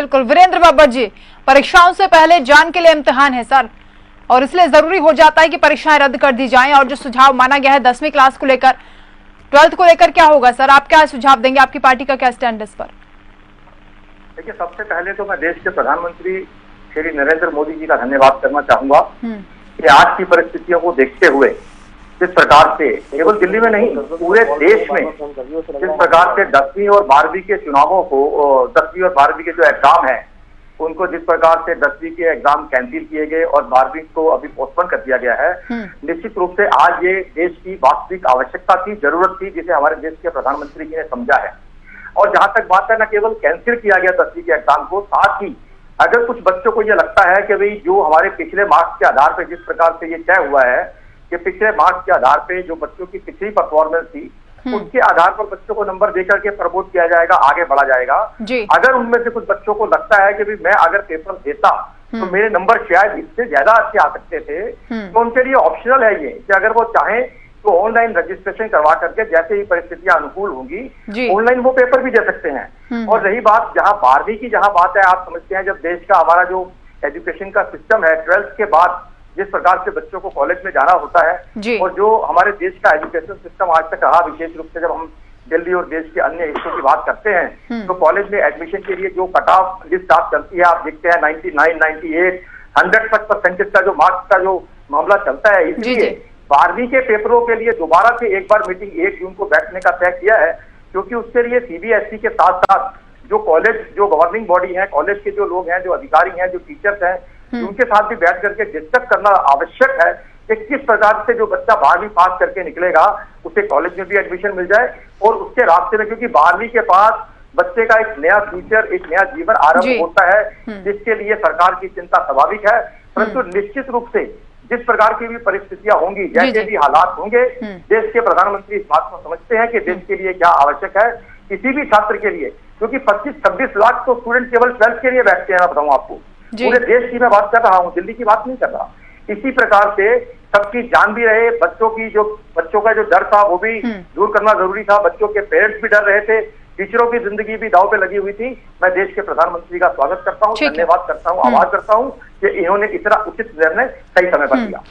बिल्कुल वीरेंद्र बाबर जी, परीक्षाओं से पहले जान के लिए इम्तिहान है सर, और इसलिए जरूरी हो जाता है कि परीक्षाएं रद्द कर दी जाएं। और जो सुझाव माना गया है 10वीं क्लास को लेकर, 12th को लेकर, क्या होगा सर? आप क्या सुझाव देंगे? आपकी पार्टी का क्या स्टैंड इस पर? देखिए, सबसे पहले तो मैं देश के प्रधानमंत्री श्री नरेंद्र मोदी जी का धन्यवाद करना चाहूंगा कि आज की परिस्थितियों को देखते हुए जिस प्रकार से केवल दिल्ली में नहीं पूरे देश में जिस प्रकार से 10वीं और 12वीं के चुनावों को 10वीं और 12वीं के जो एग्जाम है उनको जिस प्रकार से 10वीं के एग्जाम कैंसिल किए गए और 12वीं को अभी पोस्टपोन कर दिया गया है, निश्चित रूप से आज ये देश की वास्तविक आवश्यकता थी, जरूरत थी, जिसे हमारे देश के प्रधानमंत्री जी ने समझा है। और जहां तक बात है, न केवल कैंसिल किया गया 10वीं के एग्जाम को, साथ ही अगर कुछ बच्चों को यह लगता है कि भाई जो हमारे पिछले मार्क्स के आधार पर जिस प्रकार से ये तय हुआ है कि पिछले मार्क्स के आधार पे जो बच्चों की पिछली परफॉर्मेंस थी उसके आधार पर बच्चों को नंबर देकर के प्रमोट किया जाएगा, आगे बढ़ा जाएगा। अगर उनमें से कुछ बच्चों को लगता है कि भाई मैं अगर पेपर देता तो मेरे नंबर शायद इससे ज्यादा अच्छे आ सकते थे, तो उनके लिए ऑप्शनल है ये कि अगर वो चाहें तो ऑनलाइन रजिस्ट्रेशन करवा करके जैसे ही परिस्थितियां अनुकूल होंगी ऑनलाइन वो पेपर भी दे सकते हैं। और रही बात जहां 12वीं की जहां बात है, आप समझते हैं जब देश का हमारा जो एजुकेशन का सिस्टम है 12th के बाद जिस प्रकार से बच्चों को कॉलेज में जाना होता है और जो हमारे देश का एजुकेशन सिस्टम आज तक रहा, विशेष रूप से जब हम दिल्ली और देश के अन्य हिस्सों की बात करते हैं तो कॉलेज में एडमिशन के लिए जो कट ऑफ लिस्ट आप चलती है, आप देखते हैं 99, 98, 100 तक परसेंटेज का जो मार्क्स का जो मामला चलता है। इसलिए 12वीं के पेपरों के लिए दोबारा से एक बार मीटिंग 1 जून को बैठने का तय किया है, क्योंकि उसके लिए सीबीएसई के साथ साथ जो कॉलेज जो गवर्निंग बॉडी है, कॉलेज के जो लोग हैं, जो अधिकारी हैं, जो टीचर्स हैं, उनके साथ भी बैठ करके डिस्कस करना आवश्यक है कि किस प्रकार से जो बच्चा 12वीं पास करके निकलेगा उसे कॉलेज में भी एडमिशन मिल जाए और उसके रास्ते में, क्योंकि 12वीं के बाद बच्चे का एक नया फ्यूचर, एक नया जीवन आरंभ होता है, जिसके लिए सरकार की चिंता स्वाभाविक है। परंतु निश्चित रूप से जिस प्रकार की भी परिस्थितियां होंगी, जैसे भी हालात होंगे, देश के प्रधानमंत्री इस बात को समझते हैं कि देश के लिए क्या आवश्यक है किसी भी छात्र के लिए, क्योंकि 25-26 लाख तो स्टूडेंट केवल 12th के लिए बैठते हैं। मैं बताऊं आपको, पूरे देश की मैं बात कर रहा हूँ, दिल्ली की बात नहीं कर रहा। इसी प्रकार से सबकी जान भी रहे, बच्चों का जो डर था वो भी दूर करना जरूरी था। बच्चों के पेरेंट्स भी डर रहे थे, टीचरों की जिंदगी भी दांव पे लगी हुई थी। मैं देश के प्रधानमंत्री का स्वागत करता हूँ, धन्यवाद करता हूँ, आभार करता हूँ कि इन्होंने इतना उचित निर्णय सही समय पर लिया।